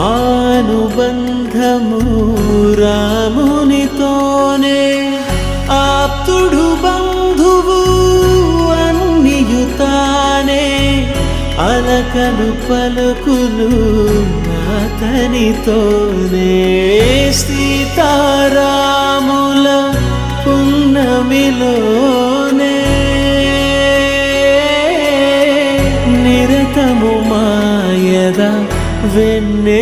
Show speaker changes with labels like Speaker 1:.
Speaker 1: ఆనుబంధము రామునితోనే ఆప్తుడు బంధువు అన్నియుతానే అలకలు పలుకులు అతనితోనే సీతారాముల పున్నమిలోనే నిరతము మాయద వెన్నెల